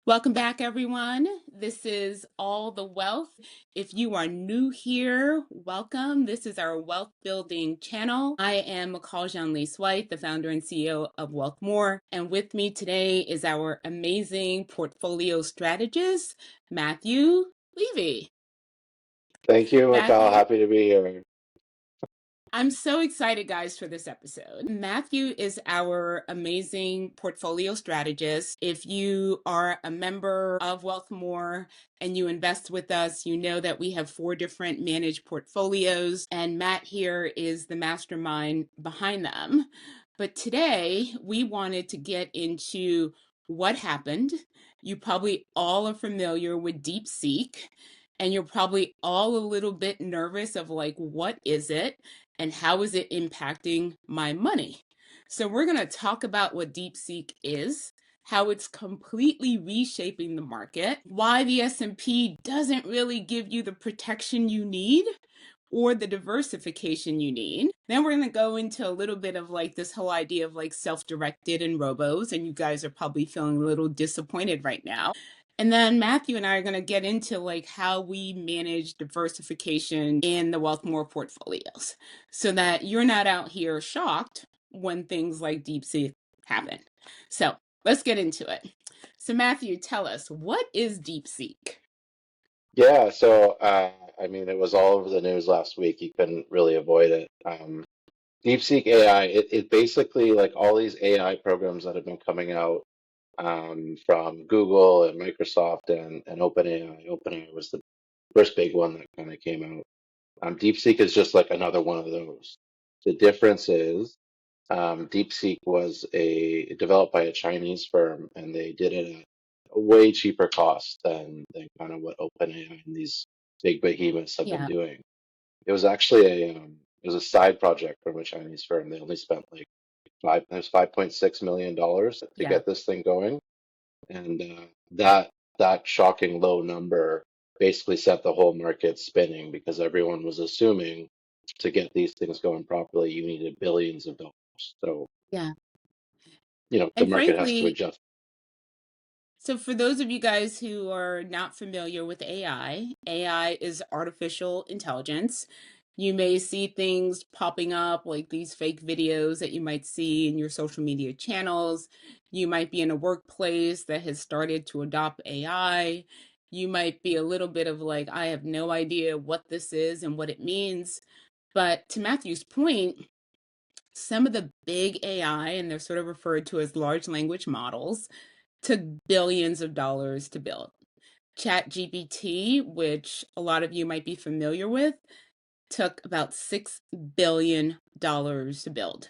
Welcome back, everyone. This is All the Wealth. If you are new here, welcome. This is our wealth building channel. I am Mical Jeanlys-White, the founder and CEO of Wealth More. And with me today is our amazing portfolio strategist, Matthew Levy. Thank you, Mical. Matthew, Happy to be here. I'm so excited, guys, for this episode. Matthew is our amazing portfolio strategist. If you are a member of Wealth More and you invest with us, you know that we have 4 different managed portfolios, and Matt here is the mastermind behind them. But today, we wanted to get into what happened. You probably all are familiar with DeepSeek, and you're probably all a little bit nervous of like, what is it? And how is it impacting my money? So we're going to talk about what DeepSeek is, how it's completely reshaping the market, why the S&P doesn't really give you the protection you need or the diversification you need. Then we're going to go into a little bit of like this whole idea of like self-directed and robos, and you guys are probably feeling a little disappointed right now. And then Matthew and I are going to get into like how we manage diversification in the Wealthmore portfolios so that you're not out here shocked when things like DeepSeek happen. So let's get into it. So Matthew, tell us, what is DeepSeek? Yeah, I mean, it was all over the news last week. You couldn't really avoid it. DeepSeek AI, it basically like all these AI programs that have been coming out from Google and Microsoft and OpenAI. OpenAI was the first big one that kind of came out. DeepSeek is just like another one of those. The difference is DeepSeek was developed by a Chinese firm, and they did it at a way cheaper cost than kind of what OpenAI and these big behemoths have been Yeah, doing. It was actually it was a side project from a Chinese firm. They only spent like $5.6 million to yeah. get this thing going, and that shocking low number basically set the whole market spinning because everyone was assuming to get these things going properly, you needed billions of dollars. So Yeah. the And market has to frankly, adjust. so for those of you guys who are not familiar with AI, AI is artificial intelligence. You may see things popping up like these fake videos that you might see in your social media channels. You might be in a workplace that has started to adopt AI. You might be a little bit of like, I have no idea what this is and what it means. But to Matthew's point, some of the big AI, and they're sort of referred to as large language models, took billions of dollars to build. ChatGPT, which a lot of you might be familiar with, took about $6 billion to build.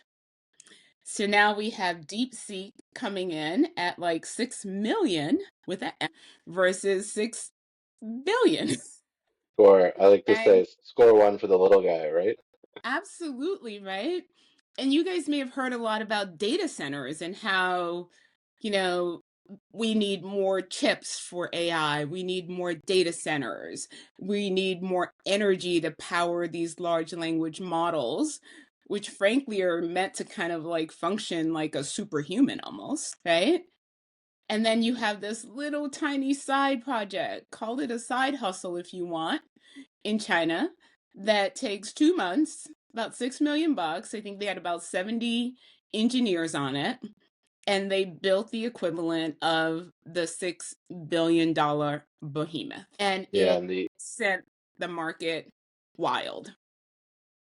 So now we have DeepSeek coming in at like 6 million with an M versus 6 billion. Score, I like to And say, score one for the little guy, right? absolutely, right? And you guys may have heard a lot about data centers and how, you know, we need more chips for AI. We need more data centers. We need more energy to power these large language models, which frankly are meant to kind of like function like a superhuman almost, right? And then you have this little tiny side project, call it a side hustle if you want, in China that takes 2 months, about 6 million bucks. I think they had about 70 engineers on it, and they built the equivalent of the $6 billion behemoth. And Yeah, it and the sent the market wild.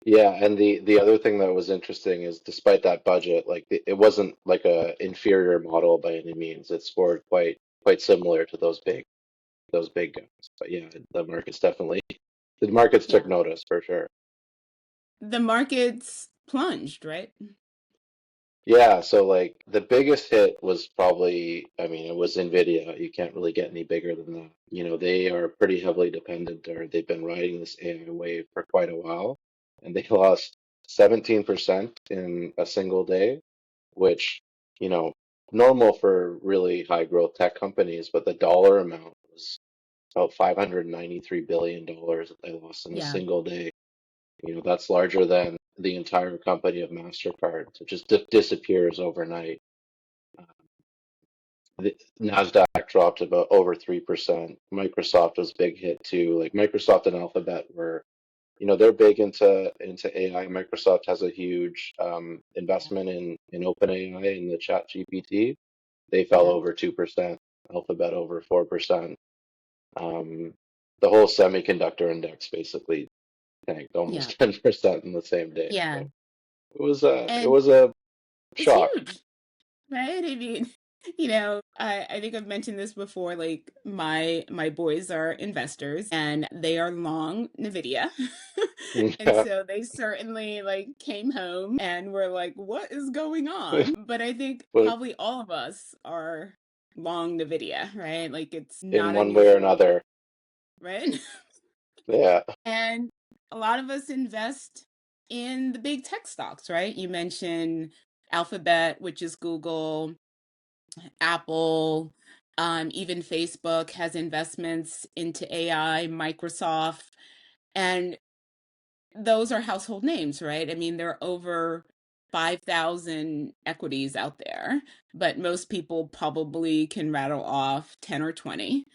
yeah, and the other thing that was interesting is despite that budget, like it wasn't like a inferior model by any means. It scored quite similar to those big guys. But yeah, the markets took Yeah. notice for sure. The markets plunged, right? Yeah, so like the biggest hit was probably, I mean, it was Nvidia. You can't really get any bigger than that. They are pretty heavily dependent, or they've been riding this AI wave for quite a while, and they lost 17% in a single day, which, you know, normal for really high growth tech companies, but the dollar amount was about $593 billion that they lost in a Yeah. single day. That's larger than the entire company of MasterCard. It just disappears overnight. the Nasdaq dropped about over 3%. Microsoft was a big hit too. Like Microsoft and Alphabet were, they're big into AI. Microsoft has a huge investment in OpenAI in the Chat GPT. They fell Yeah. over 2%. Alphabet over 4%. Um, the whole semiconductor index basically tanked Yeah. almost 10% in the same day. Yeah. So it And was a it's shock huge, right? I mean, I think I've mentioned this before, like my boys are investors and they are long Nvidia. And Yeah, so they certainly like came home and were like, what is going on? But I think but probably all of us are long Nvidia, right? Like it's in not one way or unusual, another, right? yeah, And a lot of us invest in the big tech stocks, right? You mentioned Alphabet, which is Google, Apple, even Facebook has investments into AI, Microsoft, and those are household names, right? I mean, there are over 5,000 equities out there, but most people probably can rattle off 10 or 20.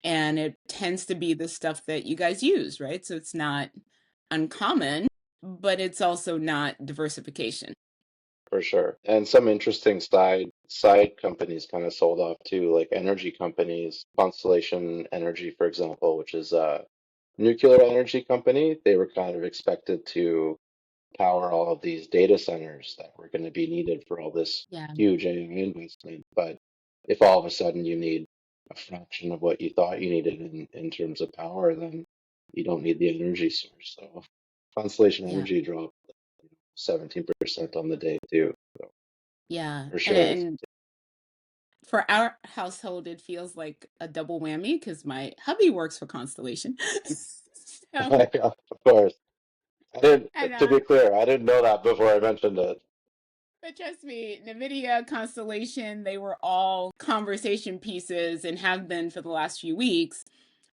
And it tends to be the stuff that you guys use, right? So it's not uncommon, but it's also not diversification. for sure. And some interesting side companies kind of sold off too, like energy companies, Constellation Energy, for example, which is a nuclear energy company. They were kind of expected to power all of these data centers that were going to be needed for all this Yeah, huge AI investment. But if all of a sudden you need a fraction of what you thought you needed in terms of power, then you don't need the energy source. So Constellation yeah, Energy dropped 17% on the day too. So yeah. for And sure, it's and for our household, it feels like a double whammy because my hubby works for Constellation. So, of course. I didn't, and to be clear, I didn't know that before I mentioned it. but trust me, NVIDIA, Constellation, they were all conversation pieces and have been for the last few weeks.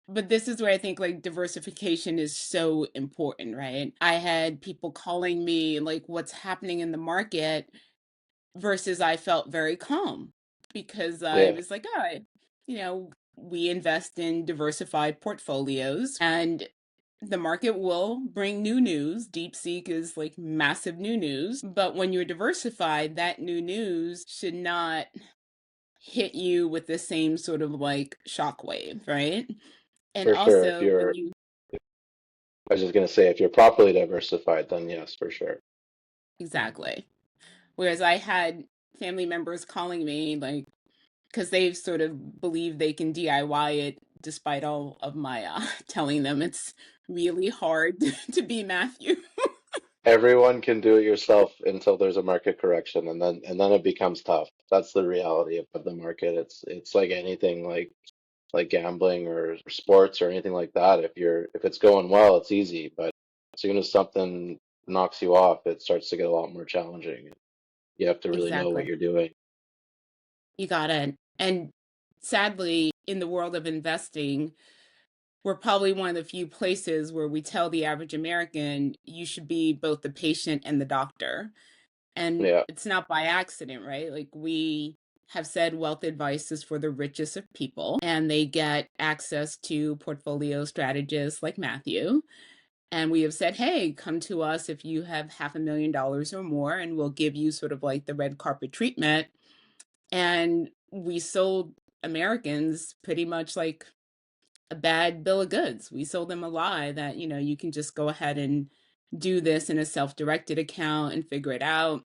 But this is where I think like diversification is so important, right? I had people calling me like what's happening in the market versus I felt very calm because I Yeah, was like, all right, we invest in diversified portfolios and the market will bring new news. DeepSeek is like massive new news. But when you're diversified, that new news should not hit you with the same sort of like shockwave, right? And for sure. If also when you're, you I was just going to say, if you're properly diversified, then yes, for sure. exactly. Whereas I had family members calling me like because they've sort of believed they can DIY it despite all of my telling them it's really hard to be Matthew. Everyone can do it yourself until there's a market correction, and then it becomes tough. That's the reality of the market. It's like anything, like gambling or sports or anything like that. If it's going well, it's easy, but as soon as something knocks you off, it starts to get a lot more challenging. You have to really know what Exactly. you're doing. You got it. And sadly, in the world of investing, we're probably one of the few places where we tell the average American you should be both the patient and the doctor. And Yeah, it's not by accident, right? Like we have said wealth advice is for the richest of people, and they get access to portfolio strategists like Matthew. And we have said, hey, come to us if you have $500,000 or more, and we'll give you sort of like the red carpet treatment. And we sold Americans pretty much like a bad bill of goods. We sold them a lie that, you can just go ahead and do this in a self-directed account and figure it out,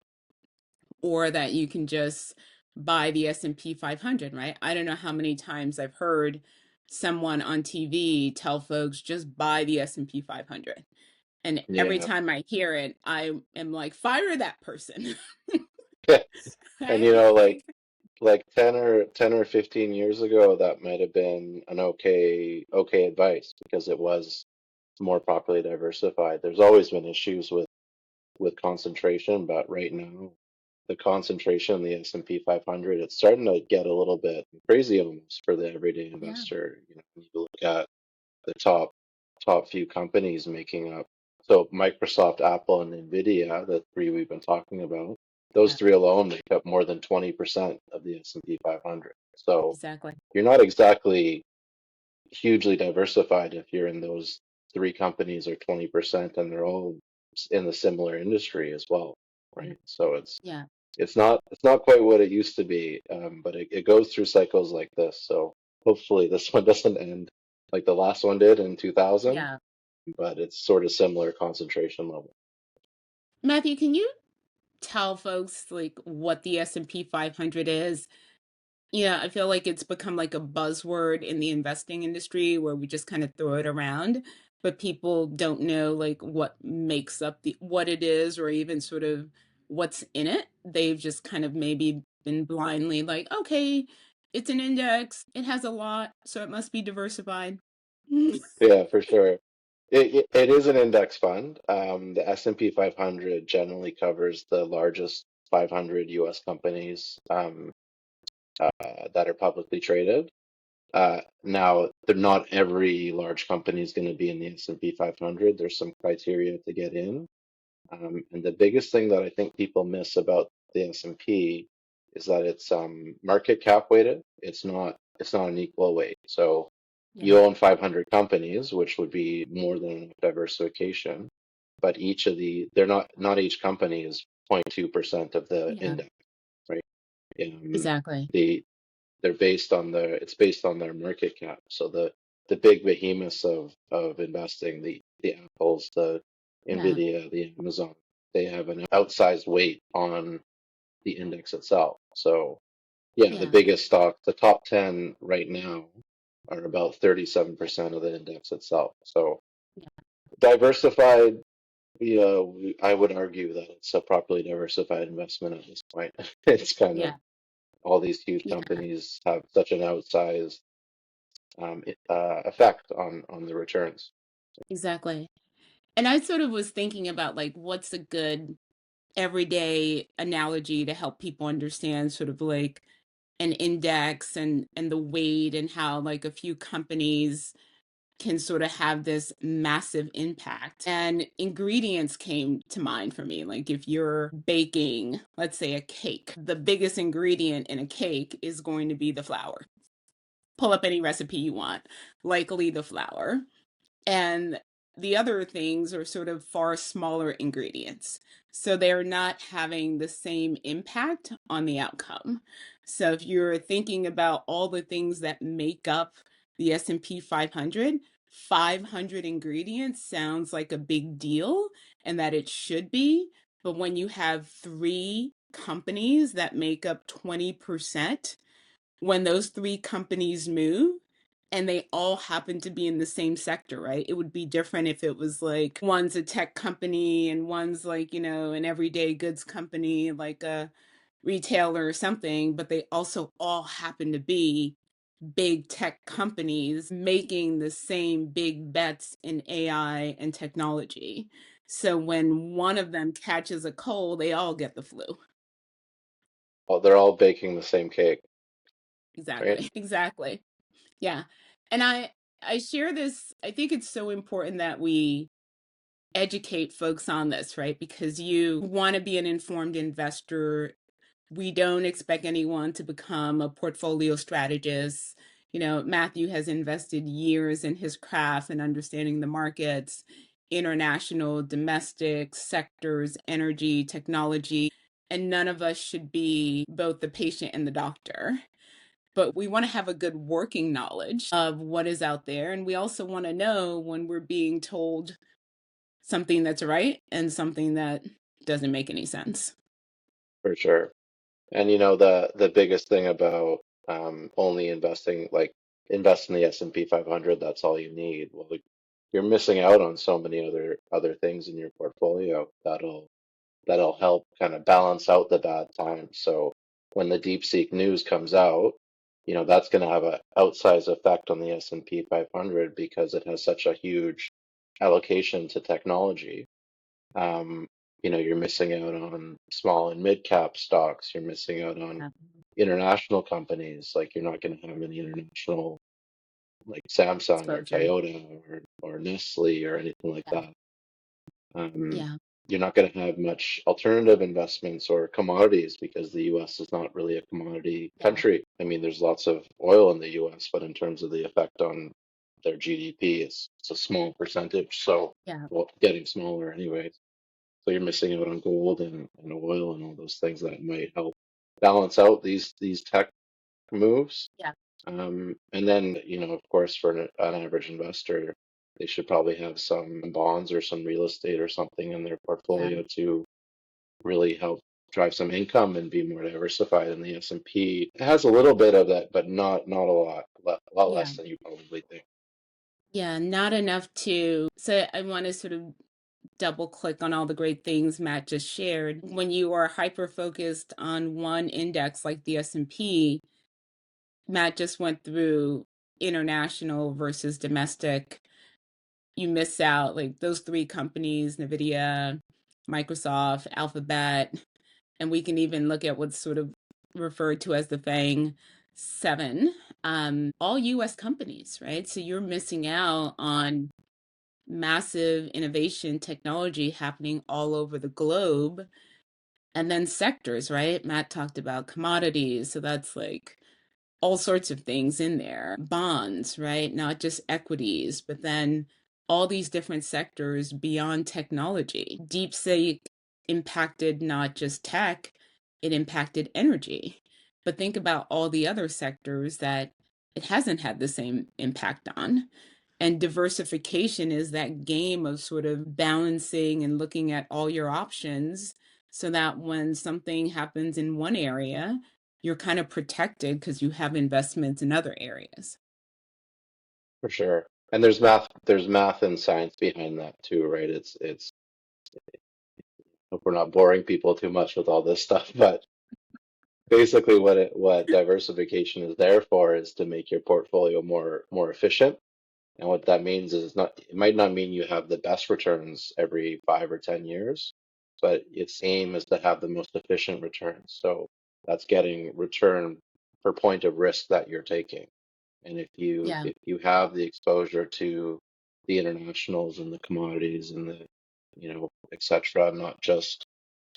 or that you can just buy the S&P 500, right? I don't know how many times I've heard someone on TV tell folks just buy the S&P 500. And every yeah. time I hear it, I am like, fire that person, And right? like 10 or 15 years ago, that might have been an okay advice because it was more properly diversified. There's always been issues with concentration, but right now the concentration in the S&P 500, it's starting to get a little bit crazy almost for the everyday Yeah, investor. When you look at the top few companies making up. So Microsoft, Apple, and Nvidia, the three we've been talking about, those yeah, three alone make up more than 20% of the S&P 500. So Exactly. you're not exactly hugely diversified if you're in those three companies or 20% and they're all in the similar industry as well, right? So Yeah. it's not quite what it used to be, but it goes through cycles like this. So hopefully this one doesn't end like the last one did in 2000, Yeah. but it's sort of similar concentration level. Matthew, can you tell folks like what the S&P 500 is? Yeah, I feel like it's become like a buzzword in the investing industry where we just kind of throw it around, but people don't know like what makes up what it is or even sort of what's in it. They've just kind of maybe been blindly like, okay, it's an index, it has a lot, so it must be diversified. Yeah, for sure. It is an index fund. The S&P 500 generally covers the largest 500 US companies that are publicly traded. Now, they're not every large company is going to be in the S&P 500. There's some criteria to get in. And the biggest thing that I think people miss about the S&P is that it's market cap weighted. It's not an equal weight. So Yeah, you own 500 companies, which would be more than enough diversification. But they're not each company is 0.2% of the yeah, index, right? Um, exactly. the it's based on their market cap. So the big behemoths of investing, the Apples, the Yeah, Nvidia, the Amazon, they have an outsized weight on the index itself. So yeah, the yeah, biggest stock, the top 10 right now are about 37% of the index itself. So diversified, I would argue that it's a properly diversified investment at this point. It's kind of yeah, all these huge yeah, companies have such an outsized effect on the returns. exactly. And I sort of was thinking about like what's a good everyday analogy to help people understand sort of like an index and the weight and how like a few companies can sort of have this massive impact. And ingredients came to mind for me. Like if you're baking, let's say a cake, the biggest ingredient in a cake is going to be the flour. Pull up any recipe you want, likely the flour. And the other things are sort of far smaller ingredients. So they're not having the same impact on the outcome. So if you're thinking about all the things that make up the S&P 500, 500 ingredients sounds like a big deal and that it should be. But when you have three companies that make up 20%, when those three companies move and they all happen to be in the same sector, right? It would be different if it was like one's a tech company and one's like, an everyday goods company, like a retailer or something, but they also all happen to be big tech companies making the same big bets in AI and technology. So when one of them catches a cold, they all get the flu. Well, they're all baking the same cake, right? Exactly. Exactly. Yeah. And I share this, I think it's so important that we educate folks on this, right? Because you want to be an informed investor. We don't expect anyone to become a portfolio strategist. Matthew has invested years in his craft and understanding the markets, international, domestic sectors, energy, technology, and none of us should be both the patient and the doctor, but we want to have a good working knowledge of what is out there. And we also want to know when we're being told something that's right and something that doesn't make any sense. For sure. And the biggest thing about only investing, like invest in the S&P 500, that's all you need. Well, like, you're missing out on so many other things in your portfolio that'll help kind of balance out the bad times. So when the DeepSeek news comes out, that's going to have an outsized effect on the S&P 500 because it has such a huge allocation to technology. Um, you're missing out on small and mid cap stocks. You're missing out on Yeah. international companies. Like you're not going to have any international like Samsung or Exposure. Toyota or Nestle or anything like Yeah. that. Um, Yeah. you're not going to have much alternative investments or commodities because the US is not really a commodity Yeah. country. I mean, there's lots of oil in the US, but in terms of the effect on their GDP, it's a small percentage. So, Yeah. well, getting smaller anyways. So you're missing out on gold and oil and all those things that might help balance out these tech moves. Yeah. And then, of course, for an average investor, they should probably have some bonds or some real estate or something in their Yeah. portfolio to really help drive some income and be more diversified. And the S&P has a little bit of that, but not a lot, a lot Yeah. less than you probably think. Yeah. Not enough to. So I want to sort of double click on all the great things Matt just shared. When you are hyper focused on one index like the S&P, Matt just went through international versus domestic. You miss out like those three companies, Nvidia, Microsoft, Alphabet, and we can even look at what's sort of referred to as the FANG 7, all US companies, right? So you're missing out on massive innovation technology happening all over the globe. And then sectors, right? Matt talked about commodities. So that's like all sorts of things in there, bonds, right? Not just equities, but then all these different sectors beyond technology. DeepSeek impacted not just tech, it impacted energy. But think about all the other sectors that it hasn't had the same impact on. And diversification is that game of sort of balancing and looking at all your options so that when something happens in one area, you're kind of protected because you have investments in other areas. For sure. And there's math and science behind that too, right? It's hope we're not boring people too much with all this stuff, but basically what diversification is there for is to make your portfolio more efficient. And what that means is it might not mean you have the best returns every 5 or 10 years, but its aim is to have the most efficient returns. So that's getting return per point of risk that you're taking. And if you Yeah, if you have the exposure to the internationals and the commodities and the, et cetera, not just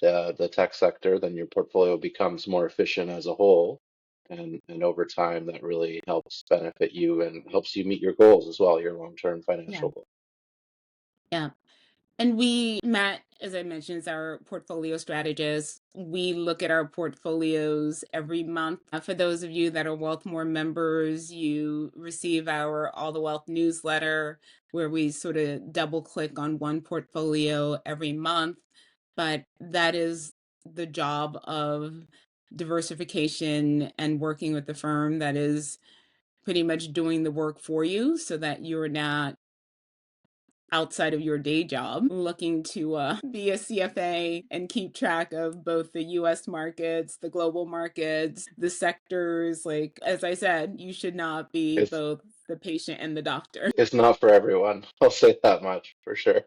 the tech sector, then your portfolio becomes more efficient as a whole. And over time, that really helps benefit you and helps you meet your goals as well, your long-term yeah, financial goals. yeah. And we, Matt, as I mentioned, is our portfolio strategist. We look at our portfolios every month. For those of you that are Wealthmore members, you receive our All the Wealth newsletter where we sort of double click on one portfolio every month. But that is the job of diversification and working with the firm that is pretty much doing the work for you so that you're not outside of your day job looking to be a CFA and keep track of both the US markets, the global markets, the sectors. Like, as I said, you should not be It's both the patient and the doctor. it's not for everyone. I'll say that much for sure.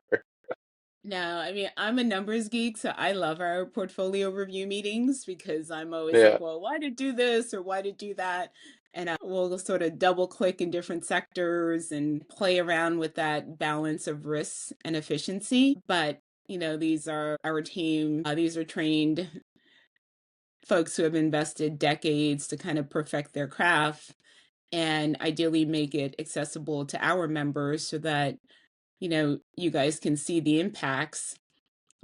No, I mean, I'm a numbers geek, so I love our portfolio review meetings because I'm always like, Yeah, well, why to do this or why to do that? And we'll sort of double click in different sectors and play around with that balance of risks and efficiency. But, these are our team, these are trained folks who have invested decades to kind of perfect their craft and ideally make it accessible to our members so that, you guys can see the impacts,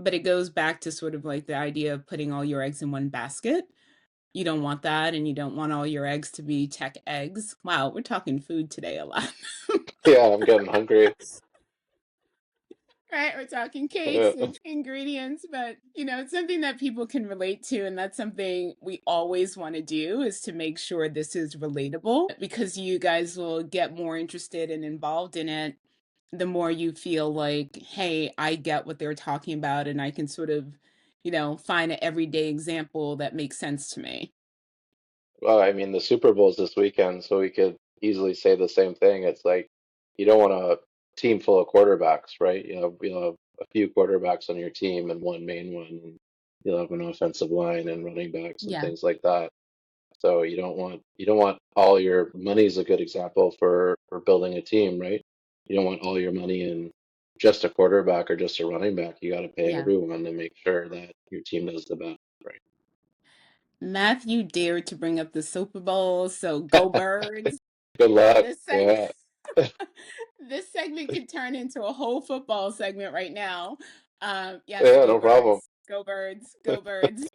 but it goes back to sort of like the idea of putting all your eggs in one basket. You don't want that, and you don't want all your eggs to be tech eggs. Wow, we're talking food today a lot. yeah, I'm getting hungry. Right? We're talking cakes Uh, and ingredients, but it's something that people can relate to, and that's something we always want to do is to make sure this is relatable because you guys will get more interested and involved in it the more you feel like, hey, I get what they're talking about and I can sort of, find an everyday example that makes sense to me. well, I mean, the Super Bowl's this weekend, so we could easily say the same thing. It's like you don't want a team full of quarterbacks, right? You'll have a few quarterbacks on your team and one main one, and you'll have an offensive line and running backs and Yeah. things like that. So you don't want all your money is a good example for building a team, right? You don't want all your money in just a quarterback or just a running back. You got to pay Yeah. everyone to make sure that your team does the best, Matthew dared to bring up the Super Bowl, so go birds. Good luck. This segment Yeah. this segment could turn into a whole football segment right now. Yes, Yeah, go no problem. birds, go birds, go birds.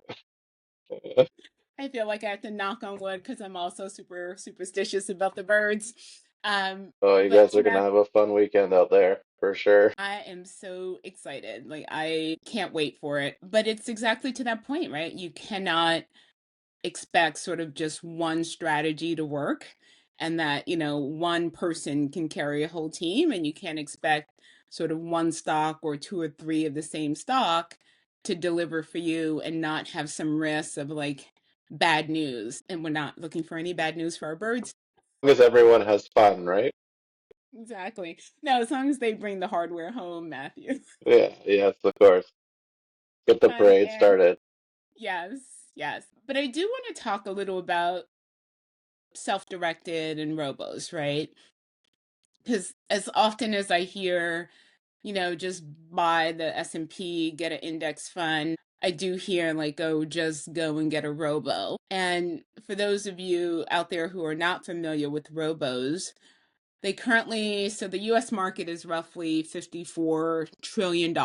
I feel like I have to knock on wood because I'm also super superstitious about the birds. Oh, you But guys are gonna Matt, have a fun weekend out there for sure. I am so excited. Like I can't wait for it. But it's exactly to that point, right? You cannot expect sort of just one strategy to work and that, one person can carry a whole team, and you can't expect sort of one stock or two or three of the same stock to deliver for you and not have some risks of like bad news. And we're not looking for any bad news for our birds. As long as everyone has fun, right? Exactly. No, as long as they bring the hardware home, Matthew. Yeah, yes, of course. Get the parade And started. yes, yes. But I do want to talk a little about self-directed and robos, right? Because as often as I hear, just buy the S&P, get an index fund, I do hear like, oh, just go and get a robo. And for those of you out there who are not familiar with robos, so the US market is roughly $54 trillion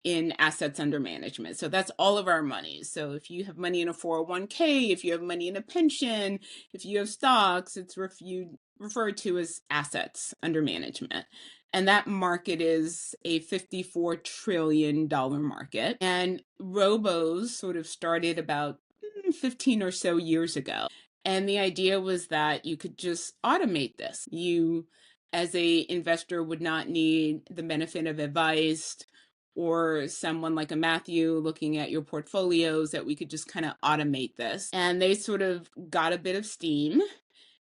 in assets under management. So that's all of our money. So if you have money in a 401k, if you have money in a pension, if you have stocks, it's referred to as assets under management. And that market is a $54 trillion market. And robos sort of started about 15 or so years ago. And the idea was that you could just automate this. You, as a investor, would not need the benefit of advice or someone like a Matthew looking at your portfolios, that we could just kind of automate this. And they sort of got a bit of steam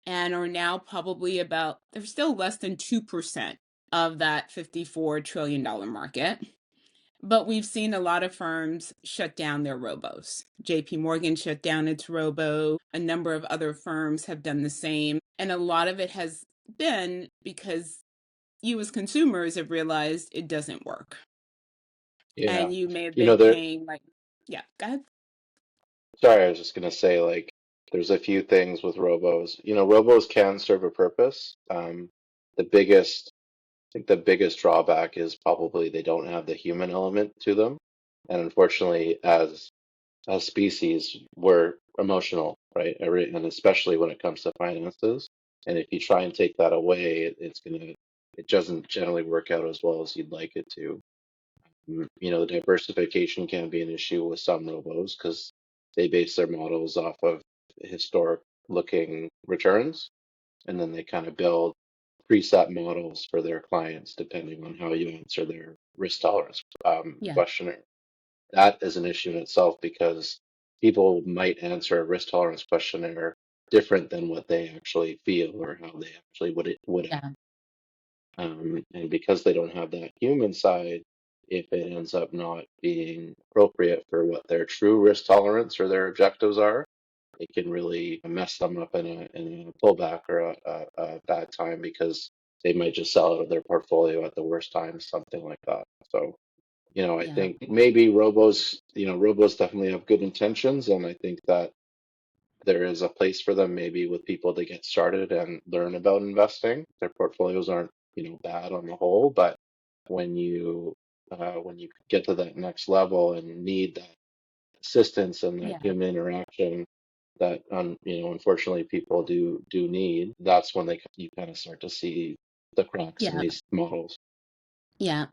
and are now probably they're still less than 2% of that $54 trillion market. But we've seen a lot of firms shut down their robos. JP Morgan shut down its robo. A number of other firms have done the same. And a lot of it has been because you as consumers have realized it doesn't work. Yeah. And you may have You know, been there, paying like, yeah, go ahead. sorry, I was just gonna say, like, there's a few things with robos. You know, robos can serve a purpose. The biggest, I think the biggest drawback is probably they don't have the human element to them. And unfortunately, as species, we're emotional, right? And especially when it comes to finances. And if you try and take that away, it doesn't generally work out as well as you'd like it to. You know, diversification can be an issue with some robos because they base their models off of historic looking returns, and then they kind of build preset models for their clients depending on how you answer their risk tolerance Yeah, questionnaire. That is an issue in itself because people might answer a risk tolerance questionnaire different than what they actually feel or how they actually would yeah, and because they don't have that human side, if it ends up not being appropriate for what their true risk tolerance or their objectives are, it can really mess them up in a pullback or a bad time because they might just sell out of their portfolio at the worst time, something like that. So, I yeah, think maybe robos definitely have good intentions, and I think that there is a place for them maybe with people to get started and learn about investing. Their portfolios aren't, bad on the whole, but when you get to that next level and need that assistance and that yeah, human interaction that unfortunately people do need, that's when you kind of start to see the cracks in yeah, these models. yeah.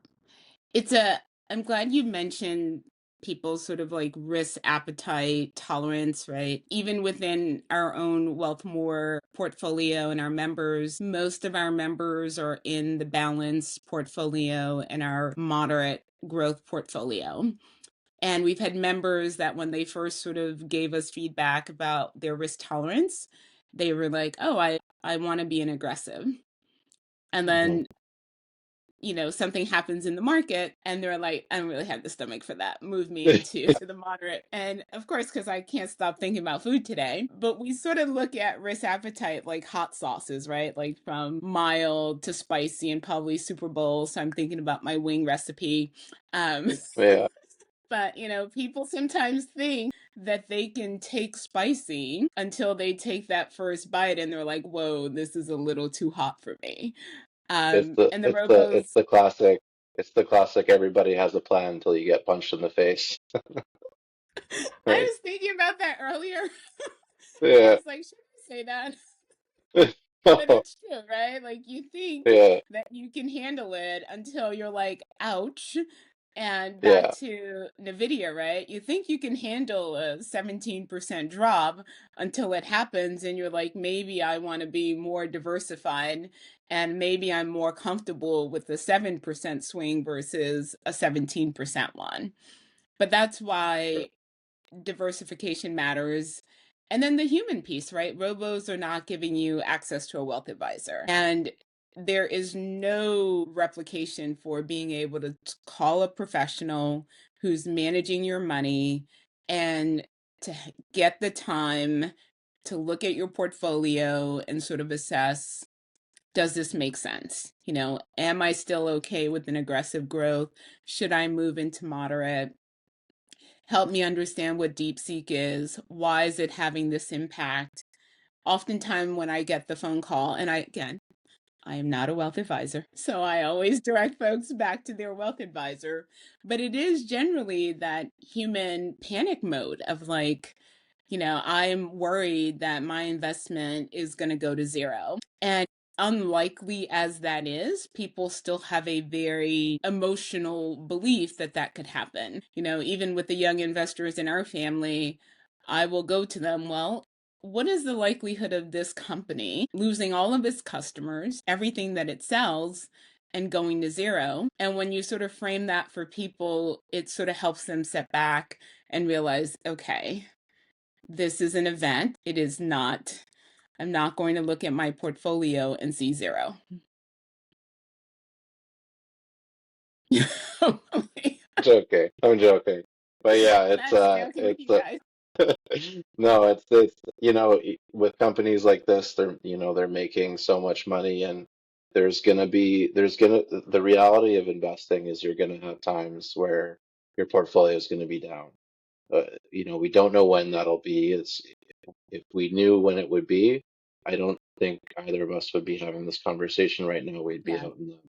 It's a, I'm glad you mentioned people's sort of like risk appetite tolerance, right? Even within our own Wealthmore portfolio and our members, most of our members are in the balanced portfolio and our moderate growth portfolio. And we've had members that when they first sort of gave us feedback about their risk tolerance, they were like, oh, I want to be an aggressive. And Mhm. then something happens in the market and they're like, I don't really have the stomach for that. Move me into to the moderate. And of course, because I can't stop thinking about food today, but we sort of look at risk appetite like hot sauces, right? Like from mild to spicy and probably Super Bowl. So I'm thinking about my wing recipe. Um, Yeah, but, people sometimes think that they can take spicy until they take that first bite and they're like, whoa, this is a little too hot for me. And the it's robos, the classic. It's the classic. Everybody has a plan until you get punched in the face, I right? was thinking about that earlier. I Yeah. was like, should I say that? But it's true, right? Like you think Yeah, that you can handle it until you're like, ouch. And back yeah, to NVIDIA, right? You think you can handle a 17% drop until it happens, and you're like, maybe I want to be more diversified, and maybe I'm more comfortable with the 7% swing versus a 17% one. But that's sure. why diversification matters. And then the human piece, right? Robos are not giving you access to a wealth advisor. And there is no replication for being able to call a professional who's managing your money and to get the time to look at your portfolio and sort of assess, does this make sense? Am I still okay with an aggressive growth? Should I move into moderate? Help me understand what DeepSeek is. Why is it having this impact? Oftentimes, when I get the phone call, and I am not a wealth advisor, so I always direct folks back to their wealth advisor. But it is generally that human panic mode of like, I'm worried that my investment is going to go to zero. And unlikely as that is, people still have a very emotional belief that that could happen. Even with the young investors in our family, I will go to them, well, what is the likelihood of this company losing all of its customers, everything that it sells, and going to zero? And when you sort of frame that for people, it sort of helps them set back and realize, okay, this is an event. It is not, I'm not going to look at my portfolio and see zero. Joking. I'm joking. But yeah, That's joking with it's you guys. no, it's with companies like this, they're making so much money, and the reality of investing is you're gonna have times where your portfolio is gonna be down. We don't know when that'll be. It's If we knew when it would be, I don't think either of us would be having this conversation right now. We'd be Yeah. out in the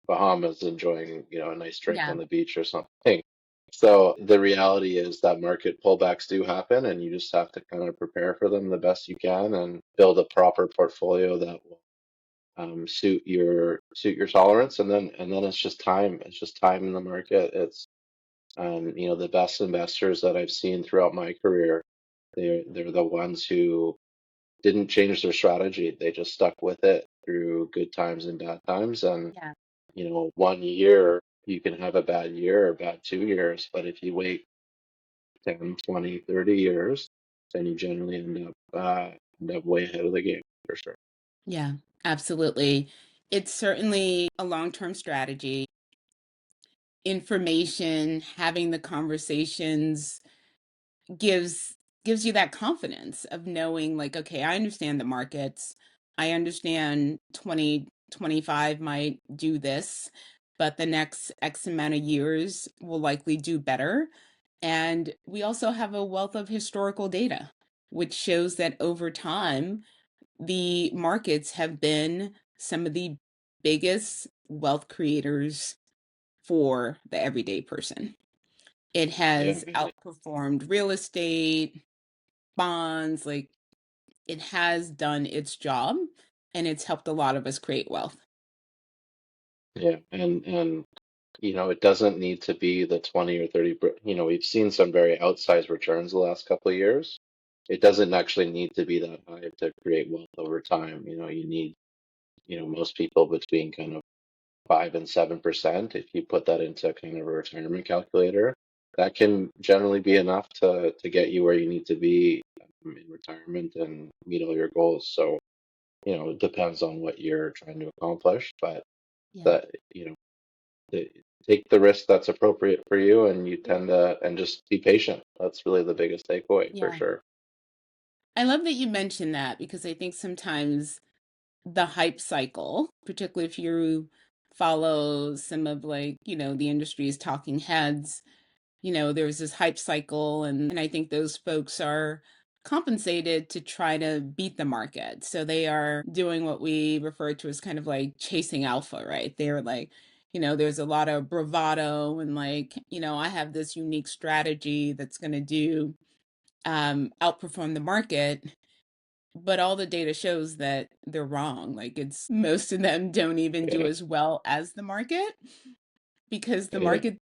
Bahamas enjoying, a nice drink Yeah. on the beach or something. So the reality is that market pullbacks do happen, and you just have to kind of prepare for them the best you can and build a proper portfolio that will suit your tolerance. And then it's just time. It's just time in the market. It's the best investors that I've seen throughout my career. They're the ones who didn't change their strategy. They just stuck with it through good times and bad times. And, Yeah. 1 year, you can have a bad year or bad 2 years, but if you wait 10, 20, 30 years, then you generally end up way ahead of the game for sure. Yeah, absolutely. It's certainly a long-term strategy. Information, having the conversations gives gives you that confidence of knowing like, okay, I understand the markets. I understand 2025 might do this, but the next X amount of years will likely do better. And we also have a wealth of historical data, which shows that over time, the markets have been some of the biggest wealth creators for the everyday person. It Yeah, has outperformed real estate, bonds, like it has done its job and it's helped a lot of us create wealth. yeah, and it doesn't need to be the 20 or 30. We've seen some very outsized returns the last couple of years. It doesn't actually need to be that high to create wealth over time. You need, most people between kind of 5 and 7%. If you put that into kind of a retirement calculator, that can generally be enough to get you where you need to be in retirement and meet all your goals. So, it depends on what you're trying to accomplish, but Yeah. that, the, take the risk that's appropriate for you, and you tend to and just be patient. That's really the biggest takeaway for Yeah. sure. I love that you mentioned that because I think sometimes the hype cycle, particularly if you follow some of like, the industry's talking heads, there's this hype cycle and I think those folks are compensated to try to beat the market. So they are doing what we refer to as kind of like chasing alpha, right? They're like, there's a lot of bravado and like, I have this unique strategy that's going to do outperform the market, but all the data shows that they're wrong. Like it's most of them don't even do Yeah, as well as the market because the yeah, market,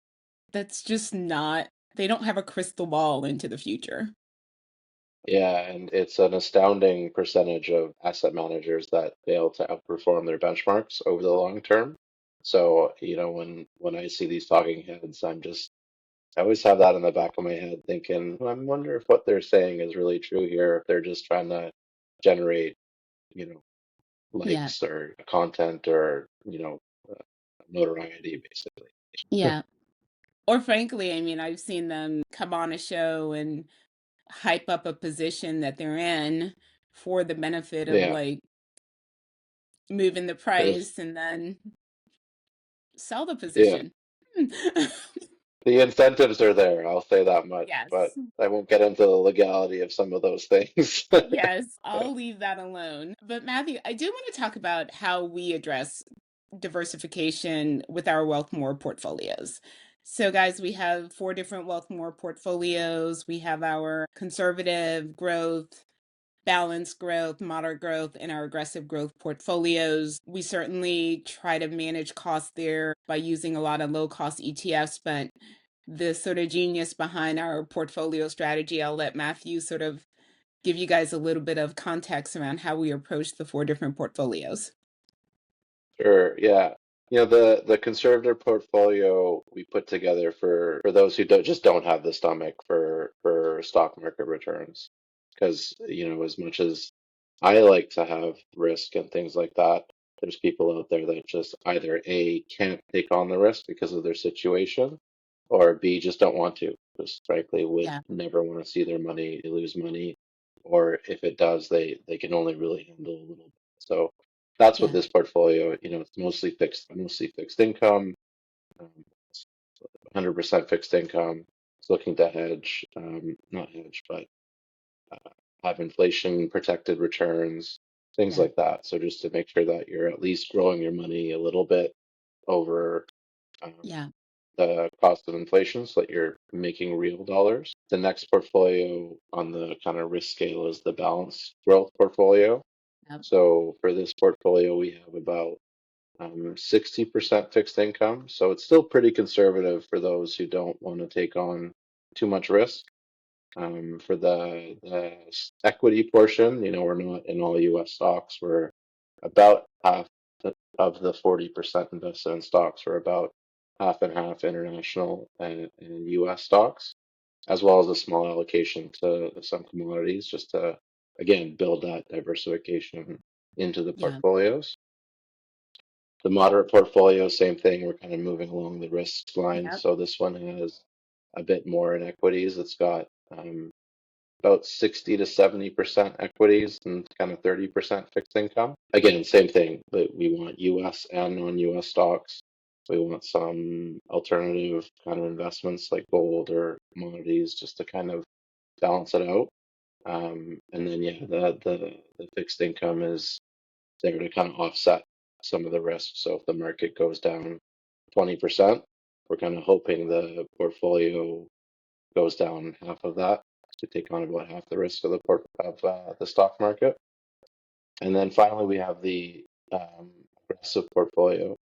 that's just not, they don't have a crystal ball into the future. yeah. And it's an astounding percentage of asset managers that fail to outperform their benchmarks over the long term. So, when I see these talking heads, I always have that in the back of my head thinking, "Well, I wonder if what they're saying is really true here, if they're just trying to generate, you know, Yeah. likes or content or, notoriety, basically." Yeah. Or frankly, I mean, I've seen them come on a show and hype up a position that they're in for the benefit of Yeah. like moving the There's, price and then sell the yeah. position. The incentives are there, I'll say that much, but Yes. I won't get into the legality of some of those things. Yes, I'll leave that alone. But Matthew, I do want to talk about how we address diversification with our Wealthmore portfolios. So, guys, we have four different Wealthmore portfolios. We have our conservative growth, balanced growth, moderate growth, and our aggressive growth portfolios. We certainly try to manage costs there by using a lot of low cost ETFs, but the sort of genius behind our portfolio strategy, I'll let Matthew sort of give you guys a little bit of context around how we approach the four different portfolios. Sure, yeah. The conservative portfolio we put together for those who don't have the stomach for stock market returns. Because, as much as I like to have risk and things like that, there's people out there that just either A, can't take on the risk because of their situation, or B, just don't want to. Just frankly would Yeah, never want to see their money lose money, or if it does, they can only really handle a little bit. So that's what yeah, this portfolio, it's mostly fixed income, um, 100% fixed income. It's looking to hedge, not hedge, but uh, have inflation protected returns, things yeah, like that. So just to make sure that you're at least growing your money a little bit over um, yeah, the cost of inflation so that you're making real dollars. The next portfolio on the kind of risk scale is the balanced growth portfolio. yep, So for this portfolio, we have about 60% fixed income. So it's still pretty conservative for those who don't want to take on too much risk. For the equity portion, we're not in all US stocks. We're about half of the 40% invested in stocks. We're about half and half international and US stocks, as well as a small allocation to some commodities, just to, again, build that diversification into the yeah, portfolios. The moderate portfolio, same thing. We're kind of moving along the risk line. yep, So this one has a bit more in equities. It's got about 60 to 70% equities and kind of 30% fixed income. Again, same thing, but we want US and non-US stocks. We want some alternative kind of investments like gold or commodities just to kind of balance it out. And then, yeah, the fixed income is there to kind of offset some of the risk. So if the market goes down 20%, we're kind of hoping the portfolio goes down half of that to take on about half the risk of the stock market. And then finally, we have the aggressive portfolio.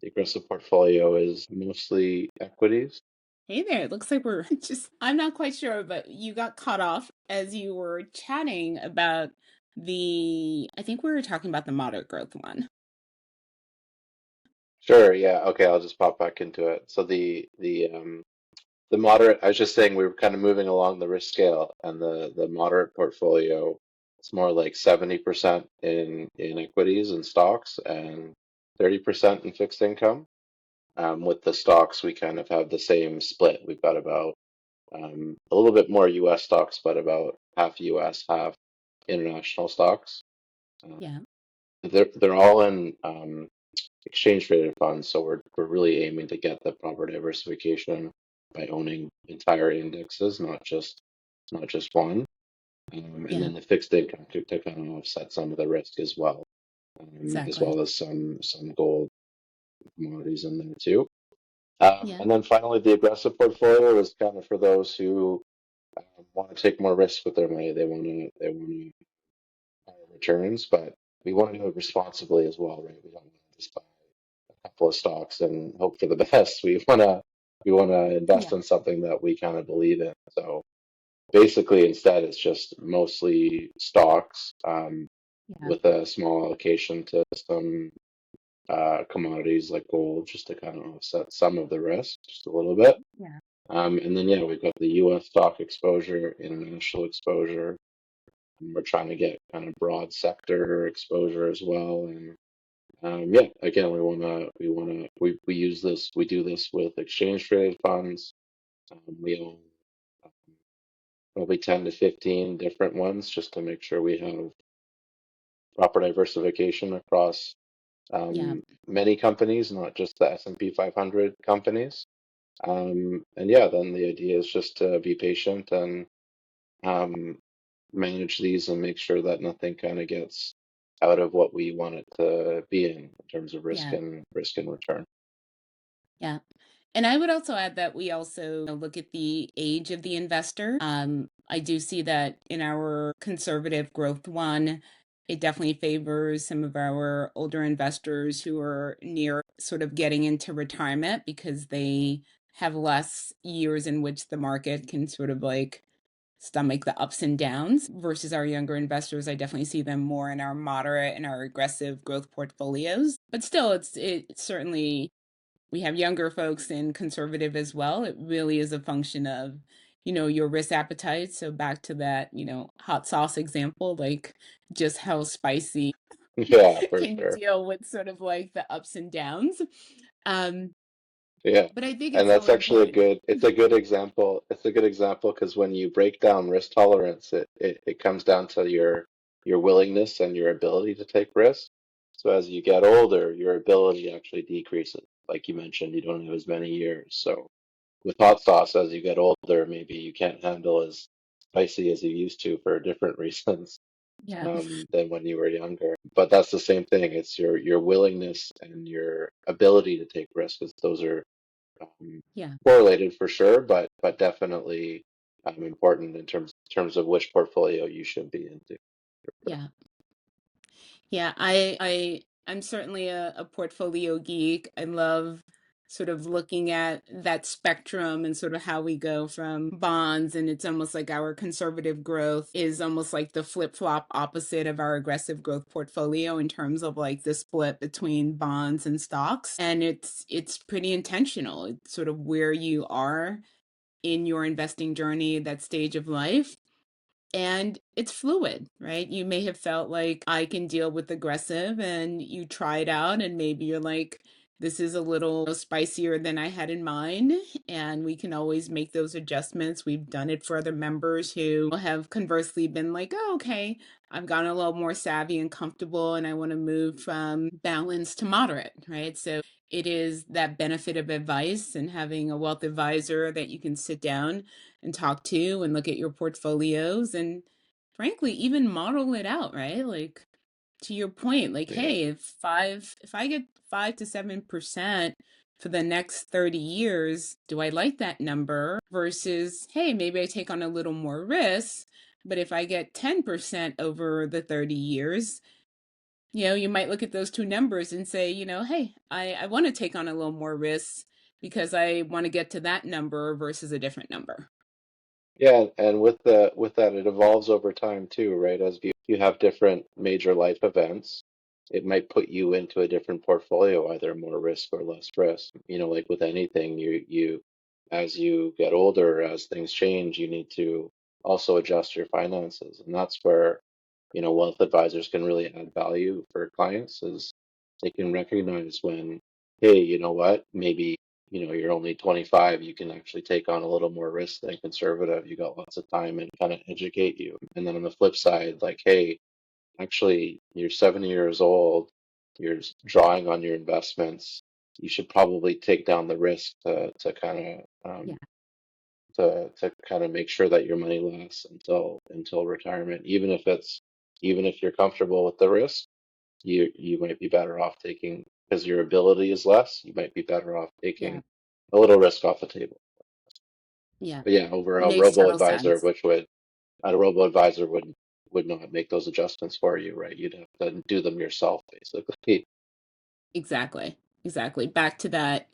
The aggressive portfolio is mostly equities. Hey there, it looks like we're just, I'm not quite sure, but you got cut off as you were chatting about I think we were talking about the moderate growth one. Sure, yeah, okay, I'll just pop back into it. So the moderate, I was just saying we were kind of moving along the risk scale, and the moderate portfolio, it's more like 70% in equities and stocks and 30% in fixed income. With the stocks, we kind of have the same split. We've got about a little bit more U.S. stocks, but about half U.S., half international stocks. Uh, Yeah. they're all in exchange traded funds, so we're really aiming to get the proper diversification by owning entire indexes, not just one. And Yeah. then the fixed income to kind of offset some of the risk as Exactly. well as some gold commodities in there too. Yeah. And then finally, the aggressive portfolio is kind of for those who want to take more risks with their money. They want to higher returns, but we want to do it responsibly as well, right? We don't want to just buy a couple of stocks and hope for the best. We want to invest Yeah. in something that we kind of believe in. So basically, instead, it's just mostly stocks Yeah. with a small allocation to some commodities like gold, just to kind of offset some of the risk, just a little bit. Yeah. And then, yeah, we've got the U.S. stock exposure, international exposure. And we're trying to get kind of broad sector exposure as well. And yeah, again, we use this, we do this with exchange traded funds. We own probably 10 to 15 different ones just to make sure we have proper diversification across Yeah. many companies, not just the S&P 500 companies. And yeah, then the idea is just to be patient and um, manage these and make sure that nothing kind of gets out of what we want it to be in terms of risk Yeah. and risk and return. Yeah. And I would also add that we also look at the age of the investor. I do see that in our conservative growth one, it definitely favors some of our older investors who are near sort of getting into retirement because they have less years in which the market can sort of like stomach the ups and downs versus our younger investors. I definitely see them more in our moderate and our aggressive growth portfolios. But still, it certainly we have younger folks in conservative as well. It really is a function of, your risk appetite. So back to that, hot sauce example, like just how spicy Yeah, for can you sure. deal with sort of like the ups and downs? Um, Yeah. but I think And it's so that's actually important. it's a good example. It's a good example because when you break down risk tolerance, it comes down to your willingness and your ability to take risks. So as you get older, your ability actually decreases. Like you mentioned, you don't have as many years. So with hot sauce, as you get older, maybe you can't handle as spicy as you used to for different reasons Yeah. than when you were younger. But that's the same thing. It's your willingness and your ability to take risks. Those are um, Yeah. correlated for sure, but definitely important in terms of which portfolio you should be into. Yeah. Yeah, I'm certainly a portfolio geek. I love sort of looking at that spectrum and sort of how we go from bonds, and it's almost like our conservative growth is almost like the flip-flop opposite of our aggressive growth portfolio in terms of like the split between bonds and stocks. And it's pretty intentional. It's sort of where you are in your investing journey, that stage of life, and it's fluid, right? You may have felt like I can deal with aggressive and you try it out and maybe you're like, this is a little spicier than I had in mind. And we can always make those adjustments. We've done it for other members who have conversely been like, oh, okay, I've gotten a little more savvy and comfortable and I want to move from balanced to moderate, right? So it is that benefit of advice and having a wealth advisor that you can sit down and talk to and look at your portfolios and frankly even model it out, right? Like to your point, like Yeah. hey, if I get 5 to 7% for the next 30 years, do I like that number versus hey, maybe I take on a little more risk, but if I get 10% over the 30 years, you might look at those two numbers and say, hey, I want to take on a little more risk because I want to get to that number versus a different number. Yeah, and with that, it evolves over time too, right? As you have different major life events, it might put you into a different portfolio, either more risk or less risk. Like with anything, as you get older, as things change, you need to also adjust your finances, and that's where, wealth advisors can really add value for clients, is they can recognize when hey, you know what? Maybe, you're only 25, you can actually take on a little more risk than conservative. You got lots of time and kind of educate you. And then on the flip side, like, hey, actually, you're 70 years old, you're drawing on your investments. You should probably take down the risk to kind of Yeah. to kind of make sure that your money lasts until retirement. Even if you're comfortable with the risk, you might be better off taking because your ability is less. You might be better off Yeah. taking a little risk off the table. Yeah. But yeah, over a Makes total robo-advisor, sense. a robo-advisor would not make those adjustments for you, right? You'd have to do them yourself, basically. Exactly. Exactly. Back to that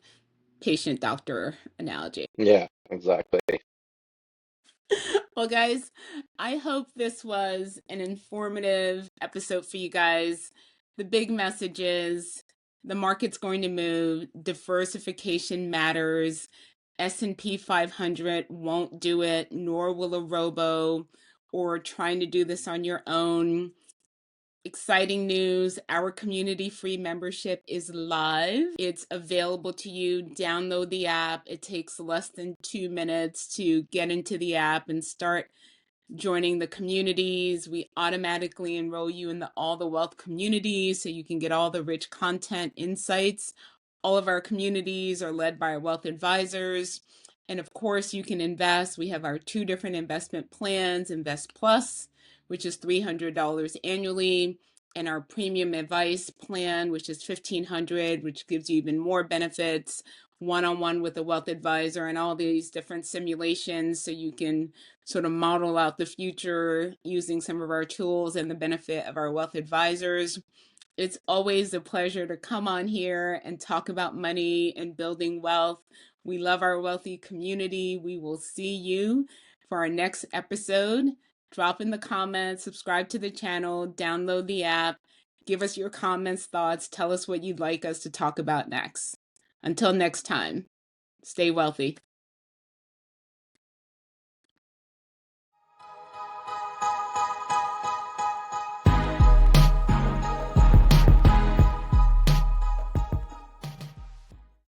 patient doctor analogy. Yeah, exactly. Well, guys, I hope this was an informative episode for you guys. The big message is the market's going to move, diversification matters. S&P 500 won't do it, nor will a robo or trying to do this on your own. Exciting news. Our community free membership is live. It's available to you. Download the app. It takes less than 2 minutes to get into the app and start joining the communities. We automatically enroll you in the All the Wealth community so you can get all the rich content insights. All of our communities are led by our wealth advisors. And of course, you can invest. We have our two different investment plans, Invest Plus, which is $300 annually, and our premium advice plan, which is $1,500, which gives you even more benefits, one-on-one with a wealth advisor and all these different simulations so you can sort of model out the future using some of our tools and the benefit of our wealth advisors. It's always a pleasure to come on here and talk about money and building wealth. We love our wealthy community. We will see you for our next episode. Drop in the comments, subscribe to the channel, download the app, give us your comments, thoughts, tell us what you'd like us to talk about next. Until next time, stay wealthy.